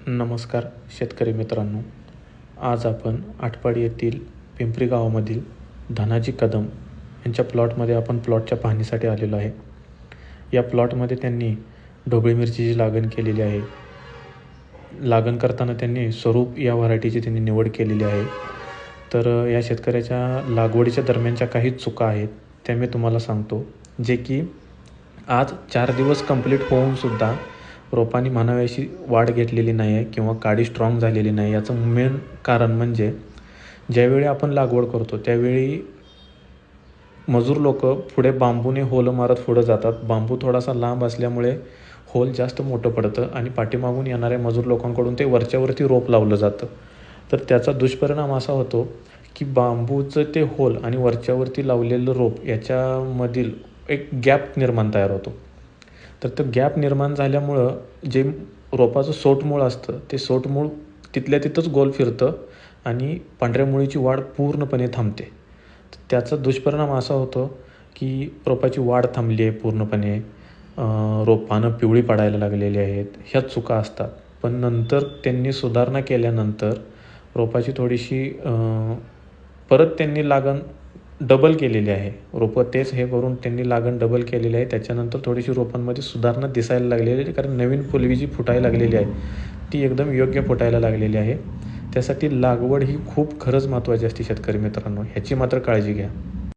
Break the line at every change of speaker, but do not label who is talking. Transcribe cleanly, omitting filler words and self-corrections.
नमस्कार शेतकरी मित्रांनो. आज आपण आटपाडी येथील पिंपरी गावामधील धनाजी कदम यांच्या प्लॉटमध्ये आपण प्लॉटच्या पाहणीसाठी आलेलो आहे. या प्लॉटमध्ये त्यांनी ढोबळी मिरचीची लागण केलेली आहे. लागण करताना त्यांनी स्वरूप या व्हरायटीची त्यांनी निवड केलेली आहे. तर या शेतकऱ्याच्या लागवडीच्या दरम्यानच्या काही चुका आहेत त्या मी तुम्हाला सांगतो, जे की आज 4 दिवस कंप्लीट होऊनसुद्धा रोपांनी म्हणावी अशी वाढ घेतलेली नाही आहे किंवा काडी स्ट्रॉंग झालेली नाही. याचं मेन कारण म्हणजे ज्यावेळी आपण लागवड करतो त्यावेळी मजूर लोक पुढे बांबूने होल मारत पुढं जातात. बांबू थोडासा लांब असल्यामुळे होल जास्त मोठं पडतं आणि पाठीमागून येणाऱ्या मजूर लोकांकडून ते वरच्यावरती रोप लावलं जातं. तर त्याचा दुष्परिणाम असा होतो की बांबूचं ते होल आणि वरच्यावरती लावलेलं रोप याच्यामधील एक गॅप निर्माण तयार होतो. तर तो गॅप निर्माण झाल्यामुळं जे रोपाचं सोटमूळ असतं ते सोटमूळ तिथल्या तिथंच गोल फिरतं आणि पांढऱ्या मुळीची वाढ पूर्णपणे थांबते. त्याचा दुष्परिणाम असा होतो की रोपाची वाढ थांबली आहे पूर्णपणे, पानं पिवळी पडायला लागलेली आहेत. ह्या चुका असतात. पण नंतर त्यांनी सुधारणा केल्यानंतर रोपाची थोडीशी परत त्यांनी लागण डबल केलेली आहे. रोपं तेच हे करून त्यांनी लागण डबल केलेली आहे. त्याच्यानंतर थोडीशी रोपांमध्ये सुधारणा दिसायला लागलेली आहे, कारण नवीन फुलवी जी फुटायला लागलेली आहे ती एकदम योग्य फुटायला लागलेली आहे. त्यासाठी लागवड ही खूप खरंच महत्त्वाची असते शेतकरी मित्रांनो, ह्याची मात्र काळजी घ्या.